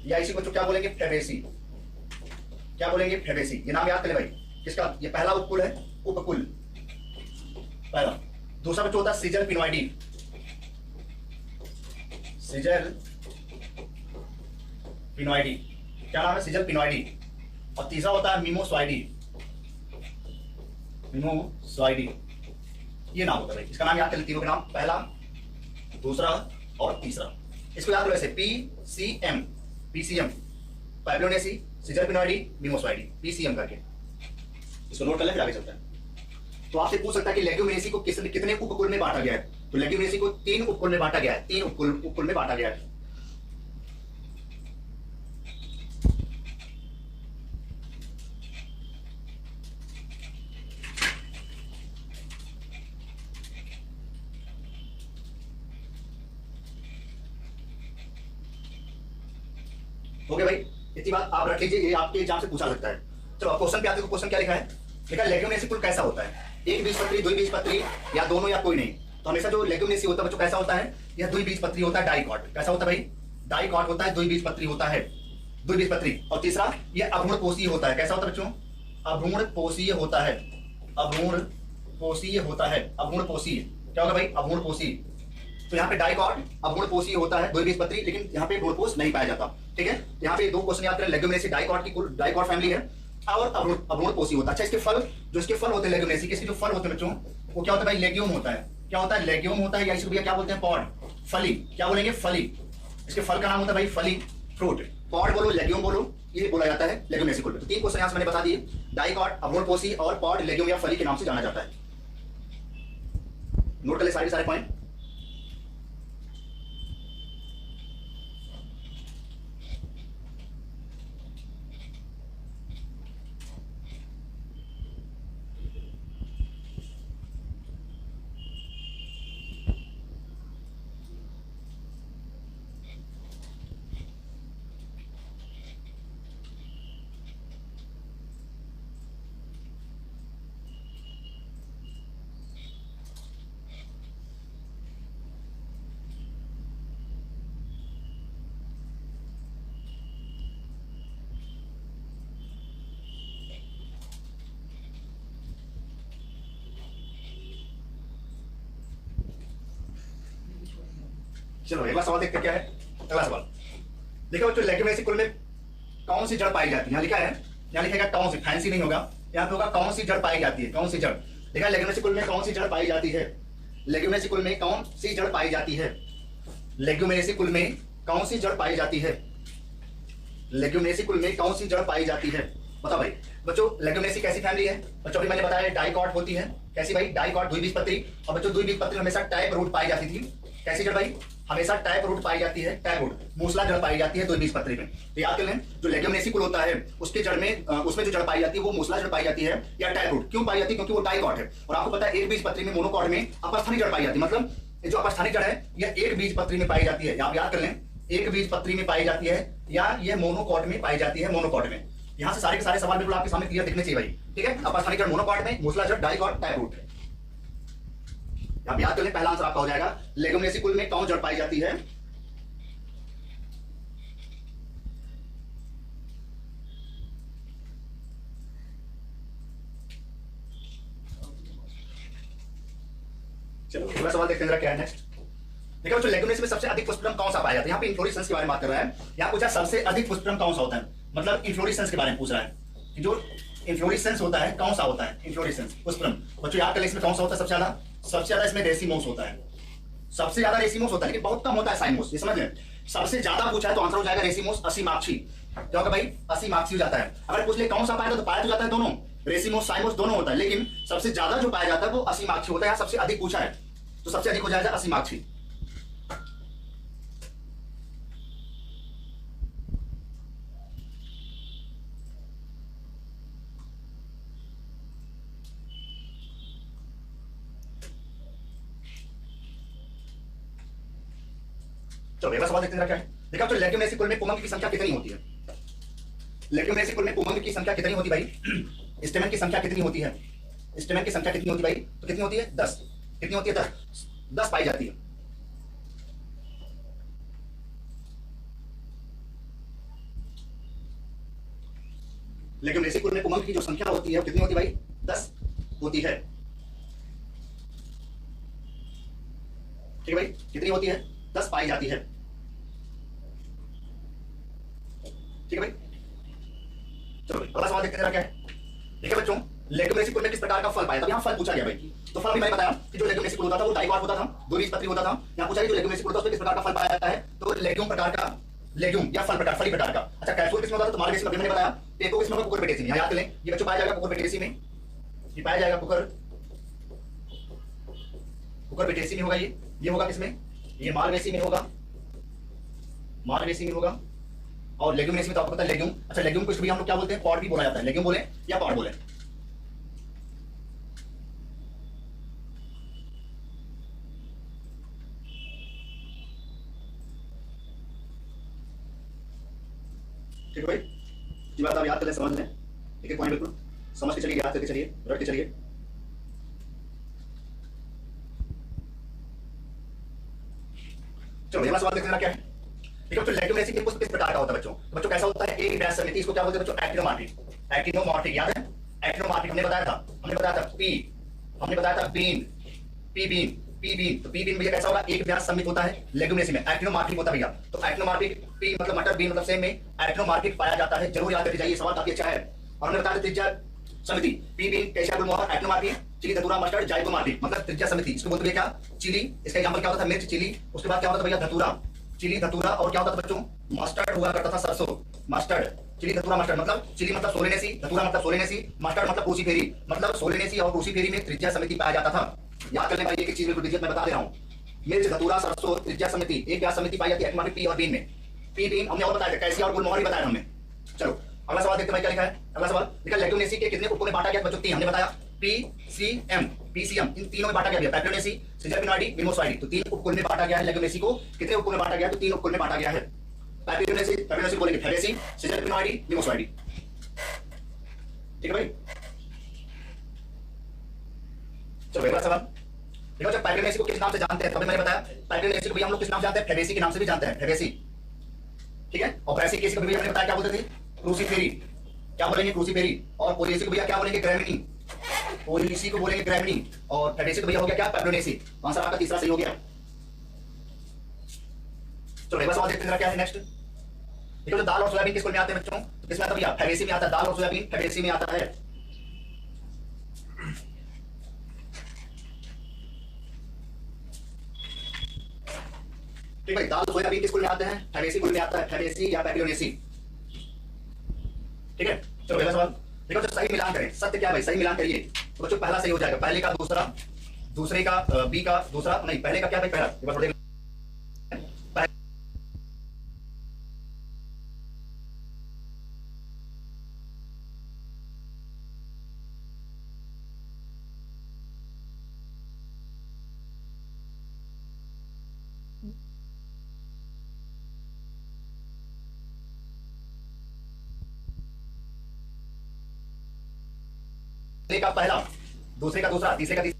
या इसी को क्या बोलेंगे? फेबेसी। क्या बोलेंगे? फेबेसी। ये नाम याद कर ले भाई, किसका? ये पहला उपकुल है, उपकुल पहला। दूसरा बच्चों होता है सिजल पिनोइडी, सिजल पिनोइडी। क्या नाम है? सिजल पिनोइडी। और तीसरा होता है मिमोस्वाइडी, मिमोस्वाइडी। ये नाम होता है भाई, इसका नाम याद कर ले, तीनों के नाम, पहला, दूसरा और तीसरा। इसको याद करो ऐसे, PCM, PCM, पैपिलियोनेसी, सिजल पिनोइडी, मिमोस्वाइडी, PCM करके इसको नोट कर ले, फिर आगे चलते हैं। तो आपसे पूछ सकता है कि लेग्यूमिनेसी को कितने उपकुल में बांटा गया है? तो लेग्यूमिनेसी को तीन उपकुल में बांटा गया है, तीन उपकुल में बांटा गया है। हो गया भाई, इतनी बात आप रख लीजिए, ये आपके एग्जाम से पूछा सकता है। चलो क्वेश्चन पे आते हैं। क्वेश्चन क्या लिखा है? लिखा है लेग्यूमिनेसी कुल कैसा होता है? एक बीजपत्री, द्विबीजपत्री, या दोनों, या कोई नहीं। तो हमेशा जो लेग्यूमिनेसी होता है बच्चों कैसा होता है? यह द्विबीजपत्री होता है, डाइकॉट। कैसा होता है भाई? डाइकॉट होता है, द्विबीजपत्री होता है, द्विबीजपत्री। और तीसरा ये अभ्रूणपोषीय होता है। कैसा होता है बच्चों? अभ्रूणपोषीय होता है, अभ्रूणपोषीय होता है, अभ्रूणपोषीय। क्या होगा भाई? अभ्रूणपोषीय। तो यहाँ पे डाइकॉट अभ्रूणपोषीय होता है, द्विबीजपत्री, लेकिन यहाँ पे भ्रूणपोष नहीं पाया जाता। ठीक है, यहाँ पे दो क्वेश्चन याद करें। लेग्यूमिनेसी डाइकॉट की कुल डाइकॉट फैमिली है और अभ्रूणपोषीय होता है। अच्छा, इसके फल, जो इसके फल होते हैं लेग्यूमिनेसी के, इसके जो फल होते हैं बच्चों, वो क्या होता है भाई? लेग्यूम होता है। क्या होता है? लेग्यूम होता है, या इसको भैया क्या बोलते हैं? पॉड, फली। क्या बोलेंगे? फली। इसके फल का नाम होता है भाई फली, फ्रूट। पॉड बोलो, लेग्यूम बोलो, ये बोला जाता है लेग्यूमिनेसी कुल। तो तीन क्वेश्चन यहाँ से मैंने बता दिए। डाइकॉट, अभ्रूणपोषीय और पॉड, लेग्यूम या फली के नाम से जाना जाता है। नोट कर ले सारे पॉइंट। चलो अगला सवाल देखते क्या है। अगला सवाल देखो बच्चों, लेग्यूमिनेसी कुल में कौन सी जड़ पाई जाती है? यहाँ लिखा है, यहाँ लिखेगा कौन सी, फैंसी नहीं होगा, यहाँ पे होगा कौन सी जड़ पाई जाती है। कौन सी जड़? देखा, लेग्यूमिनेसी कुल में कौन सी जड़ पाई जाती है? लेग्यूमिनेसी कुल में कौन सी जड़ पाई जाती है? लेग्यूमिनेसी कुल में कौन सी जड़ पाई जाती है? लेग्यूमिनेसी कुल में कौन सी जड़ पाई जाती है? बताओ भाई। बच्चों लेग्यूमिनेसी कैसी फैमिली है? बच्चों अभी मैंने बताया डाइकॉट होती है। कैसी भाई? डाइकॉट, द्विबीजपत्री। और बच्चों द्विबीजपत्री हमेशा टैप रूट पाई जाती थी। कैसी जड़ भाई? हमेशा टैप रूट पाई जाती है, टैप रूट, मूसला जड़ पाई जाती है द्विबीजपत्री में। तो याद कर लें, जो लेग्यूमिनेसी कुल होता है उसके जड़ में, उसमें जो जड़ पाई जाती है वो मूसला जड़ पाई जाती है या टैप रूट। क्यों पाई जाती है? क्योंकि वो डाइकॉट है। और आपको पता है एक बीजपत्री में, मोनोकॉट में अपस्थानिक जड़ पाई जाती है। मतलब जो अपस्थानिक जड़ है यह एक बीजपत्री में पाई जाती है। आप याद कर लें, एक बीजपत्री में पाई जाती है या यह मोनोकॉट में पाई जाती है, मोनोकॉट में। यहाँ से सारे के सारे सवाल बिल्कुल आपके सामने क्लियर दिखने चाहिए भाई। ठीक है, अपस्थानिक जड़ मोनोकॉट में, मूसला जड़ डाइकॉट, टैप रूट। आप याद कर लें, पहला आंसर आपका हो जाएगा लेग्यूमिनेसी कुल में कौन जड़ पाई जाती है? चलो अगला सवाल देखते हैं जरा क्या है नेक्स्ट। देखो बच्चों, लेग्यूमिनेसी में सबसे अधिक पुष्पक्रम कौन सा पाया जाता है? यहाँ पे इन्फ्लोरेसेंस के बारे में बात कर रहा है। यहाँ पूछा सबसे अधिक पुष्पक्रम कौन सा होता है, मतलब इन्फ्लोरेसेंस के बारे में पूछ रहा है कि जो इन्फ्लोरेसेंस होता है कौन सा होता है? इन्फ्लोरेसेंस, पुष्पक्रम। बच्चों याद कर लें, इसमें कौन सा होता है सबसे ज्यादा? सबसे ज्यादा इसमें रेसिमोस होता है। सबसे ज्यादा रेसिमोस होता है, लेकिन बहुत कम होता है साइमोस। ये समझ लें, सबसे ज्यादा पूछा है तो आंसर हो जाएगा रेसिमोस, असीमाक्षी। क्या होगा भाई? असीमाक्षी हो जाता है। अगर पूछ ले कौन सा पाया तो पाया तो जाता है दोनों, रेसिमोस साइमोस दोनों होता है, लेकिन सबसे ज्यादा जो पाया जाता है वो असीमाक्षी होता है। यहाँ सबसे अधिक पूछा है तो सबसे अधिक हो जाएगा असीमाक्षी। चलो अगला सवाल देखते हैं क्या है। देखा तो लेग्यूमिनेसी कुल में पुमंग की संख्या कितनी होती है? लेग्यूमिनेसी कुल में पुमंग की संख्या कितनी होती है भाई? स्टेमन की संख्या कितनी होती है? स्टेमन की संख्या कितनी होती है भाई? तो कितनी होती है? 10। कितनी होती है? 10। 10 पाई जाती है। लेग्यूमिनेसी कुल में पुमंग की जो संख्या होती है कितनी होती है भाई? 10 होती है। ठीक है भाई, कितनी होती है? 10 पाई जाती है। ठीक है भाई, चलो अगला सवाल देखते हैं क्या है। देखिए बच्चों, लेग्यूमिनेसी कुल में किस प्रकार का फल पाया था? यहाँ फल पूछा गया भाई। तो फल अभी मैंने बताया कि जो लेग्यूमिनेसी कुल होता था वो डाइकॉट होता था, द्विबीजपत्री होता था। यहाँ पूछा जो लेग्यूमिनेसी कुल होता है उसमें किस प्रकार का फल पाया जाता है? तो लेग्यूम प्रकार का, लेग्यूम या फल प्रकार, फली प्रकार का। अच्छा, कैप्सूल किसमें होता था? तो मार्गेसी में मैंने बताया। पेको किसमें होगा? कुकुरबिटेसी में। याद कर लें, ये बच्चों पाया जाएगा कुकुरबिटेसी में। ये पाया जाएगा कुकुरबिटेसी में होगा। ये होगा किसमें? ये मार्गेसी में होगा, मार्गेसी में होगा। और लेग्यूमिनेसी में तो आपको पता है लेग्यूम। अच्छा, लेग्यूम को भी हम लोग क्या बोलते हैं? पॉड भी बोला जाता है। लेग्यूम बोले या पॉड बोले? ठीक है भाई, ये बात आप याद कर ले, समझ लें। ठीक है, पॉइंट बिल्कुल समझ के चलिए, याद करके चलिए, रट के चलिए। चलो अगला सवाल देखते हैं क्या है। ठीक है है बच्चों। लेग्यूमिनेसी किस प्रकार का होता है बच्चों? तो बच्चों कैसा होता है, एक व्यास समिति, इसको क्या बोलते हैं बच्चों? एक्टिनोमॉर्फिक। एक्टिनोमॉर्फिक याद है? एक्टिनोमॉर्फिक हमने बताया था पी, हमने बताया था bean, pea bean, pea bean. तो पी बीन भैया कैसा होगा? एक व्यास समित होता है लेग्यूमिनेसी में। एक्टिनोमॉर्फिक होता है भैया। तो एक्टिनोमॉर्फिक, पी मतलब मटर, बीन मतलब सेम में एक्टिनोमॉर्फिक पाया जाता है। जरूर याद करके जाइए, सवाल काफी अच्छा है। और हमने बताया त्रिज्या समिति, पी बीन, कैशिया गुलमोहर, एक्टिनोमॉर्फिक, चिली धतूरा मस्टर्ड जाइगोमॉर्फिक मतलब त्रिज्या समिति। इसको बोलते हैं क्या? चिली। इसका एग्जांपल क्या होता था? मिर्च, चिली। उसके बाद क्या होता था भैया? धतूरा, चिली धतूरा। और क्या होता था बच्चों? मस्टर्ड हुआ करता था, सरसों, मस्टर्ड। चिली धतूरा मस्टर्ड मतलब चिली मतलब सोलेनेसी, धतूरा मतलब सोलेनेसी, मस्टर्ड मतलब क्रूसीफेरी। मतलब सोलेनेसी और क्रूसीफेरी में त्रिज्या समिति पाया जाता था। याद करने वाली एक चीज बिल्कुल डिजिट मैं बता दे रहा हूं। मिर्च, धतूरा, सरसों, त्रिज्या समिति, एक व्यास समिति पाई जाती है एक्टिनोमॉर्फिक पी और बीन में। पी बीन हमने और बताया, कैशिया और गुलमोहर भी बताया हमने। चलो अगला सवाल देखते हैं क्या लिखा है। अगला सवाल लिखा है लेग्यूमिनेसी के कितने उपकुल में बांटा गया बच्चों? तीन हमने बताया, पी सी एम, पीसीएम, इन तीनों में बांटा गया। पैपियोनेसी, सिजरपिनॉइडी, मिमोसॉइडी। तो तीन उपकुल में बांटा गया है लेग्यूमिनेसी को। कितने उपकुल में बांटा गया है? तो तीन उपकुल में बांटा गया है। पैपियोनेसी, पैपियोनेसी बोलेंगे फैबेसी, सिजरपिनॉइडी, मिमोसॉइडी। ठीक है भाई। चलो अगला सवाल देखो, जब पैपियोनेसी को किस नाम से जानते हैं? तभी मैंने बताया पैपियोनेसी को भी हम लोग किस नाम से जानते हैं? फैबेसी के नाम से भी जानते हैं, फैबेसी। ठीक है। और ब्रासिकेसी को भी हमने बताया क्या बोलते थे? क्रूसीफेरी। क्या बोलेंगे? क्रूसीफेरी। और पोलिसी को भैया क्या बोलेंगे? ग्रेमिनी। पोलिसी को बोलेंगे ग्रेमिनी। और फैबेसी को भैया हो गया क्या? पैपियोनेसी। आंसर आपका तीसरा सही हो गया। चलो अगला सवाल देखते हैं क्या है नेक्स्ट। देखो जो दाल और सोयाबीन किस कुल में आते हैं बच्चों? तो किसमें आता है भैया? फैबेसी में आता है। दाल और सोयाबीन फैबेसी में आता है। ठीक है, दाल और सोयाबीन किस कुल में आते हैं? फैबेसी कुल में आता है, फैबेसी या पैपियोनेसी। ठीक है। चलो अगला सवाल देखो, जो सही मिलान करें, सत्य क्या भाई? सही मिलान करिए तो बच्चों पहला सही हो जाएगा, पहले का दूसरा, दूसरे का बी का दूसरा, नहीं पहले का क्या भाई? पहला। एक बार थोड़ा पहले का पहला, दूसरे का दूसरा, तीसरे का तीसरा।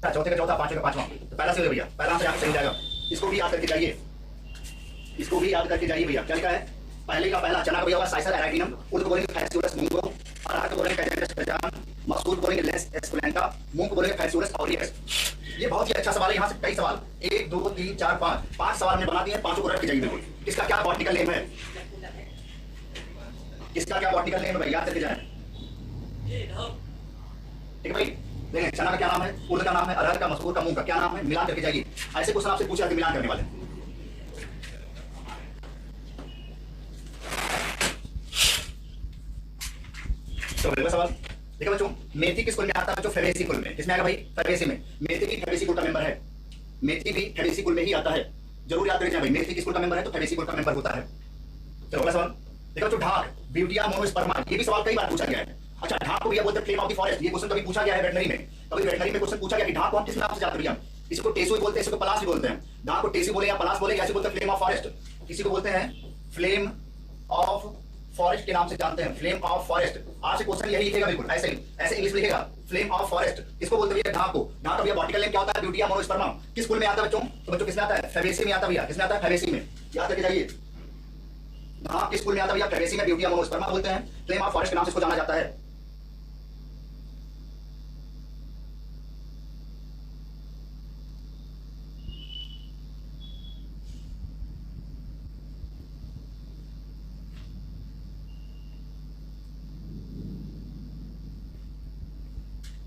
चौथे का चौथा, पांचवे का पांचवा। तो पहला सही हो भैया, पहला आंसर यहाँ सही जाएगा। इसको भी याद करके जाइए, इसको भी याद करके जाइए भैया। क्या लिखा है? पहले का पहला चना का भैया होगा साइसर एराइटिनम, उर्द को बोलेंगे फैसियोलस मूंगो, अरहर को बोलेंगे कैटेरियस पेजान, मसूर को बोलेंगे लेस एस्कुलेंटा, मूंग को बोलेंगे फैसियोलस ऑरियस। ये बहुत ही अच्छा सवाल है। यहाँ से कई सवाल, 1 2 3 4 5 सवाल हमने बना दिए हैं। पांचों को रख के जाइए बिल्कुल। इसका क्या बॉटनिकल नेम है? इसका क्या बॉटनिकल नेम है भाई? याद करके जाए। ठीक है भाई। देखें चना का क्या नाम है? उर्द का नाम है, अरहर का, मसूर का, मूंग का क्या नाम है? मिलान करके जाइए। ऐसे क्वेश्चन आपसे पूछे जाते मिलान करने वाले। तो अगला सवाल देखो बच्चों, मेथी किस कुल में आता है बच्चों? फैबेसी कुल में। किसमें आएगा भाई? फैबेसी में। मेथी भी फैबेसी कुल का मेंबर है। मेथी भी फैबेसी कुल में ही आता है। जरूर याद रखिए भाई, मेथी किस कुल का मेंबर है? तो फैबेसी कुल का मेंबर होता है। चलो अगला सवाल देखो, जो ढाक, ब्यूटिया मोनोस्पर्मा, ये भी सवाल कई बार पूछा गया है। अच्छा, ढाक को भैया बोलते हैं फ्लेम ऑफ द फॉरेस्ट। ये क्वेश्चन कभी पूछा गया है वेटनरी में। कभी वेटनरी में क्वेश्चन पूछा गया कि ढाक को हम किस नाम से जानते हैं भैया? किसी को टेसू बोलते हैं, किसी को पलास भी बोलते हैं। ढाक को टेसू बोले या पलास बोले, ऐसे बोलते हैं फ्लेम ऑफ फॉरेस्ट। किसी को बोलते हैं फ्लेम ऑफ फॉरेस्ट के नाम से जानते हैं, फ्लेम ऑफ फॉरेस्ट। आपसे क्वेश्चन यही लिखेगा बिल्कुल ऐसे ही, ऐसे इंग्लिश में लिखेगा फ्लेम ऑफ फॉरेस्ट। किसको बोलते हैं? ढाक को। ढाक का भैया बॉटनिकल नेम क्या होता है? Butea monosperma. किस कुल में आता है बच्चों? तो बच्चों किसमें आता है? फैबेसी में आता है भैया। किसमें आता है? फैबेसी में। याद करके जाइए। हाँ, किस स्कूल में आता है भैया? फेबेसी में ब्यूटिया मोनोस्पर्मा बोलते हैं, फ्लेम ऑफ फॉरेस्ट के नाम से इसको जाना जाता है।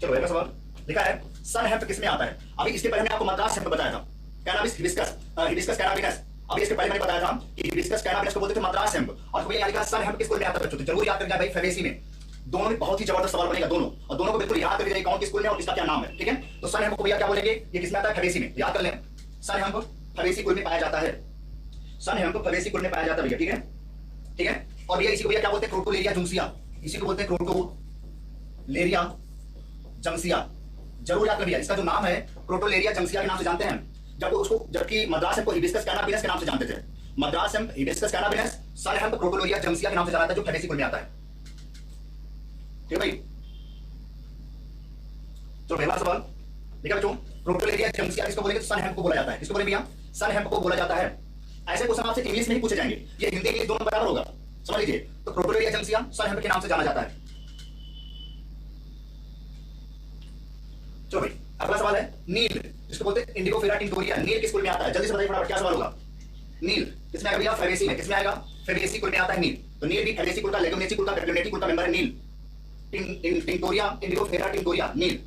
चलो अगला सवाल लिखा है सन हेम्प किसमें आता है? अभी इसके पहले मैंने आपको मद्रास हेम्प बताया था, कैनाबिस हिबिस्कस, हिबिस्कस कैनाबिनस। अभी इसके पहले मैंने बताया था कि हिबिस्कस कैनाबिनस को बोलते थे मद्रास हेम्प, और भैया लिखा सन हेम्प किस स्कूल में आता है बच्चों? तो जरूर याद करना भाई, फेबेसी में। दोनों में बहुत ही जबरदस्त सवाल बनेगा दोनों, और दोनों को बिल्कुल याद करके जाइए कौन किस स्कूल में और इसका क्या नाम है, ठीक है? तो सन हेम्प को भैया क्या बोलेंगे? ये किसमें आता है? फेबेसी में। याद कर लें, सन हेम्प फेबेसी कुल में पाया जाता है। सन हेम्प फेबेसी कुल में पाया जाता है भैया, ठीक है? ठीक है। और भैया इसी को भैया क्या बोलते हैं? क्रोटोलेरिया जुंसिया। इसी को बोलते हैं क्रोटोलेरिया जंसिया। जरूर याद करिए, इसका जो नाम है क्रोटोलेरिया जंसिया के नाम से जानते हैं, जब उसको, जबकि मद्रास हेम्प को हिबिस्कस कैनाबिनस के नाम से जानते थे। मद्रास हेम्प हिबिस्कस कैनाबिनस, सन हेम्प क्रोटोलेरिया जंसिया के नाम से जाना था, जो फेबेसी कुल में आता है। ठीक है भाई? तो पहला सवाल देखिए बच्चों, क्रोटोलेरिया जंसिया किसको बोलेंगे? सन हेम्प को बोला जाता है। किसको बोलेंगे भैया? सन हेम्प को बोला जाता है। ऐसे क्वेश्चन आपसे इंग्लिश में ही पूछे जाएंगे, ये हिंदी इंग्लिश दोनों बराबर होगा, समझ लीजिए। तो क्रोटोलेरिया जंसिया सन हेम्प के नाम से जाना जाता है। चलो भाई अगला सवाल है नील, जिसको बोलते हैं इंडिगोफेरा टिंटोरिया। नील किस कुल में आता है? जल्दी से बताइए फटाफट, क्या सवाल होगा? नील किसमें आएगा भैया? फेबेसी में। किसमें आएगा? फेबेसी कुल में आता है नील। तो नील भी फेबेसी कुल का, लेगुमिनेसी कुल का, कैप्रियोनेटी कुल का मेंबर है नील। टिंटोरिया, इंडिगोफेरा टिंटोरिया, नील।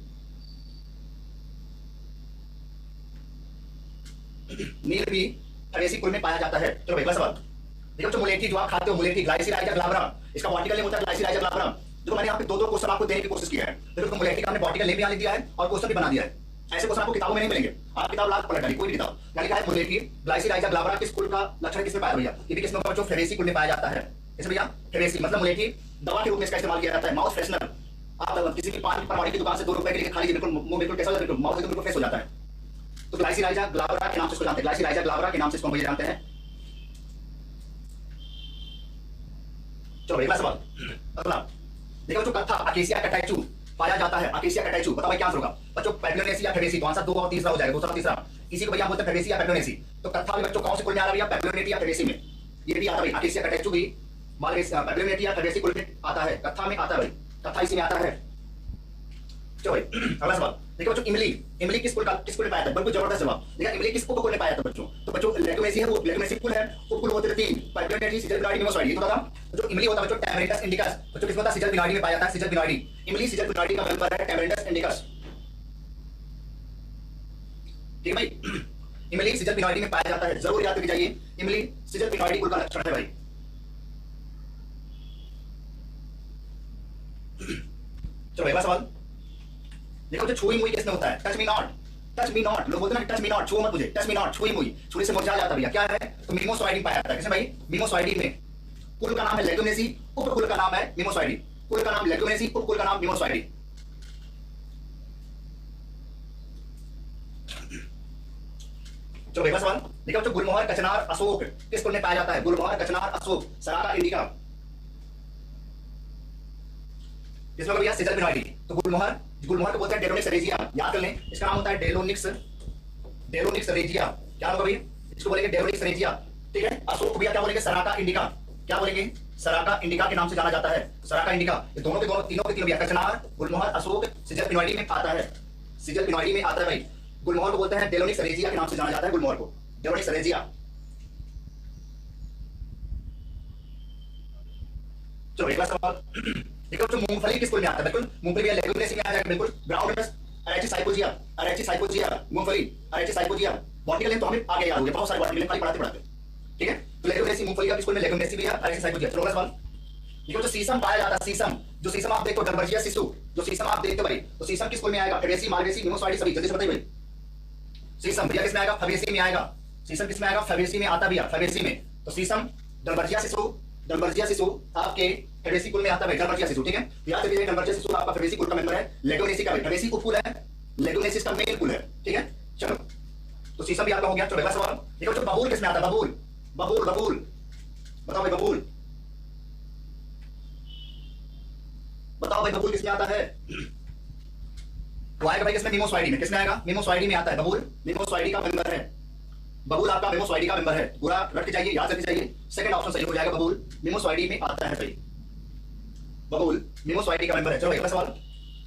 नील भी फेबेसी कुल में पाया जाता है। चलो भाई अगला सवाल देखो, जो मुलेठी जो आप खाते हो, मुलेठी ग्लाइसिराइजा ग्लाब्रा, इसका बॉटिकल नेम होता है ग्लाइसिराइजा ग्लाब्रा। जो मैंने यहाँ पे दो क्वेश्चन आपको देने की कोशिश की है, देखो मुलेठी का हमने बॉटिकल नेम भी लिख दिया है और क्वेश्चन भी बना दिया है। ऐसे क्वेश्चन आपको किताबों में नहीं मिलेंगे, आप किताब लाख पलट डालिए, कोई भी किताब। क्या लिखा है? मुलेठी ग्लाइसिराइजा ग्लाब्रा किस कुल का लक्षण किसमें पाया भैया? ये भी किसमें होगा? जो फेबेसी कुल में पाया जाता है। किस भैया? फेबेसी। मतलब मुलेठी दवा के रूप में इसका इस्तेमाल किया जाता है, माउथ फ्रेशनर। आप किसी भी पान पकौड़ी की दुकान से 2 रुपए के लिए खा लीजिए, बिल्कुल मुंह बिल्कुल कैसा हो जाता है? माउथ बिल्कुल फ्रेश हो जाता है। तो ग्लाइसिराइजा ग्लाब्रा के नाम से इसको जानते हैं, ग्लाइसिराइजा ग्लाब्रा के नाम से इसको भैया जानते हैं। चलो अगला सवाल, अगला देखो, जो कत्था अकेसिया कैटाइचू पाया जाता है, अकेसिया कैटाइचू, बताओ भाई क्या आंसर होगा बच्चों? पैप्लोनेसी या फेबेसी? तो आंसर 2 और तीसरा हो जाएगा, दूसरा तीसरा। इसी को भैया बोलते हैं फेबेसी या पैप्लोनेसी। तो कत्था भी बच्चों कौन से कुल में आ रहा है भैया? पैप्लोनेटी या फेबेसी में। ये भी आता है भाई, अकेसिया कैटाइचू भी पैप्लोनेटी या फेबेसी कुल में आता है, कत्था में आता है भाई, कत्था इसी में आता है। चलो भाई अगला सवाल देखो बच्चों, इमली, इमली किस कुल में पाया था? बिल्कुल जबरदस्त जवाब। देखा इमली किस कुल में पाया था बच्चों? तो बच्चों लेगुमेसी है, वो लेगुमेसी कुल है, उपकुल होते थे 3, पैप्लोनेटी, सिजल बिनाडी, निमोसॉइडी। ये तो था। जो इमली होता है बच्चों टैमरिंडस इंडिकस, बच्चों किसमें होता है? सिजल बिनाडी में पाया जाता है, सिजल बिनाडी। इमली सिजल बिनाडी का मेंबर है, टैमरिंडस इंडिकस। ठीक है भाई? इमली सिजल बिनाडी में पाया जाता है, जरूर याद करके जाइए, इमली सिजल बिनाडी कुल का लक्षण है भाई। चलो अगला सवाल देखो, जो छुई मुई किसमें होता है? Touch me not, touch me not. लोग बोलते हैं ना टच मी नॉट, छुओ मत मुझे, टच मी नॉट, छुई मुई, छुरी से मुरझा जाता भैया। क्या है? तो मिमोसॉइडी पाया जाता है। किसमें भाई? मिमोसॉइडी में। कुल का नाम है लेगुमिनेसी, उपकुल का नाम है मिमोसॉइडी। कुल का नाम लेगुमिनेसी, उपकुल का नाम मिमोसॉइडी। चलो अगला सवाल देखो, जो गुलमोहर कचनार अशोक किस कुल में पाया जाता है? गुलमोहर कचनार अशोक, सराका इंडिका। किसमें भैया? सिजल बिनाडी। तो गुलमोहर, गुलमोहर को बोलते हैं डेलोनिक्स रेजिया। याद कर लें, इसका नाम होता है डेलोनिक्स, डेलोनिक्स रेजिया। क्या होगा भैया? इसको बोलेंगे डेलोनिक्स रेजिया। ठीक है। अशोक भैया क्या बोलेंगे? सराका इंडिका। क्या बोलेंगे? सराका इंडिका के नाम से जाना जाता है, सराका इंडिका। ये दोनों के दोनों, तीनों के तीनों भैया, कचनार, गुलमोहर, अशोक, सिजल बिनाडी में आता है, सिजल बिनाडी में आता है भाई। गुलमोहर को बोलते हैं डेलोनिक्स रेजिया के नाम से जाना जाता है, गुलमोहर को डेलोनिक्स रेजिया। चलो अगला सवाल देखो, तो मूंगफली किस कुल में आता है? बिल्कुल मूंगफली भैया लेगुमिनेसी में आ जाएगा, बिल्कुल। ग्राउंडनट्स, अरेची साइकोजिया, अरेची साइकोजिया, मूंगफली, अरेची साइकोजिया। बॉटिकल नेम तो हमें आगे याद हो गया, बहुत सारे बॉटिकल नेम खाली पढ़ाते। ठीक है। तो लेगुमिनेसी मूंगफली का किस कुल में? लेगुमिनेसी भैया, अरेची साइकोजिया। चलो अगला सवाल देखो, जो सीसम पाया जाता है, सीसम, जो सीसम आप देखो, डरबर्जिया सिसु, जो सीसम आप देखते हो भाई, तो सीसम किस कुल में आएगा? फेबेसी, मालवेसी, निमोसॉइडी, सभी। जल्दी से बताइए भाई, सीसम भैया किसमें आएगा? फेबेसी में आएगा। सीसम किसमें आएगा? फेबेसी में आता भैया, फेबेसी में। तो सीसम, डरबर्जिया सिसु, डरबर्जिया सिसु आपके फेबेसी कुल में आता है, डरबर्जिया सिसु। ठीक है। याद रखिए, डरबर्जिया सिसु आपका फेबेसी कुल का मेंबर है, लेगुमिनेसी का। फेबेसी उपकुल है, लेगुमिनेसी का मेन कुल है। ठीक है। चलो, तो सीसम भी आपका हो गया। चलो अगला सवाल देखो, जो बबूल किसमें आता है? बबूल, बबूल, बबूल, बताओ भाई, बबूल बताओ भाई, बबूल किसमें आता है? तो आएगा भाई किसमें? मिमोसॉइडी में। किसमें आएगा? मिमोसॉइडी में आता है बबूल, मिमोसॉइडी का मेंबर है। बबूल आपका मेमो सोसाइटी का मेंबर है, पूरा रट के जाइए, याद रखके जाइए। सेकंड ऑप्शन सही हो जाएगा, बबूल मेमो सोसाइटी में आता है। सही, बबूल मेमो सोसाइटी का मेंबर है। चलो अगला सवाल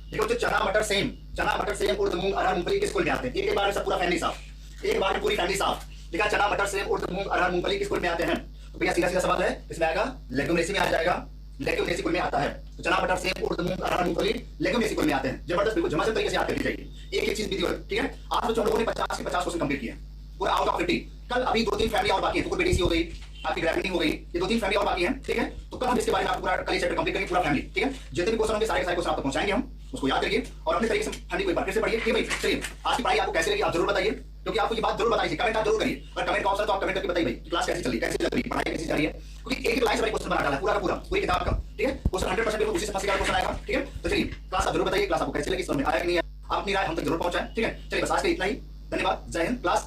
देखो, जो चना मटर सेम उर्द मूंग अरहर मूंगफली किस कुल में आते हैं? एक बार में सब पूरा फैमिली साफ, एक बार में पूरी फैमिली साफ। देखा, चना मटर सेम उर्द मूंग अरहर मूंगफली किस कुल में आते हैं? तो भैया सीधा सीधा सवाल है, इसमें आएगा लेग्यूमिनेसी में आ जाएगा, लेग्यूमिनेसी कुल में आता है। तो चना मटर सेम उर्द मूंग अरहर मूंगफली लेग्यूमिनेसी कुल में आते हैं। जबरदस्त, बिल्कुल झमाझम तरीके से याद कर लीजिए, एक एक चीज वीडियो है, ठीक है। आज तो हम लोगों ने 50 के 50 क्वेश्चन कंप्लीट किए, पूरा आउट ऑफ 50। कल अभी 2-3 फैमिली और बाकी है, तो कोई बीडीसी हो गई, आपकी ग्रेविटी हो गई, ये 2-3 फैमिली और बाकी है, ठीक है। तो कल हम इसके बारे में आपको पूरा कल चैप्टर कंप्लीट करेंगे, पूरा फैमिली, ठीक है। जितने भी क्वेश्चन होंगे सारे क्वेश्चन आपको पहुंचाएंगे हम, उसको याद करिए और अपने तरीके से फैमिली को एक बार फिर से पढ़िए। ठीक है भाई, चलिए आज की पढ़ाई आपको कैसे लगी आप जरूर बताइए, क्योंकि आपको ये बात जरूर बताइए, कमेंट आप जरूर करिए। और कमेंट का ऑप्शन तो आप कमेंट करके बताइए भाई क्लास कैसी चल रही है, कैसी चल रही है, पढ़ाई कैसी चल रही है। क्योंकि एक लाइन से क्वेश्चन बना डाला पूरा का पूरा, पूरी किताब का, ठीक है। क्वेश्चन 100% बिल्कुल उसी से फंसी का क्वेश्चन आएगा, ठीक है। तो चलिए क्लास आप जरूर बताइए, क्लास आपको कैसी लगी, समझ में आया कि नहीं आया, आप अपनी राय हम तक जरूर पहुंचाएं, ठीक है। चलिए बस आज के इतना ही, धन्यवाद, जय हिंद। क्लास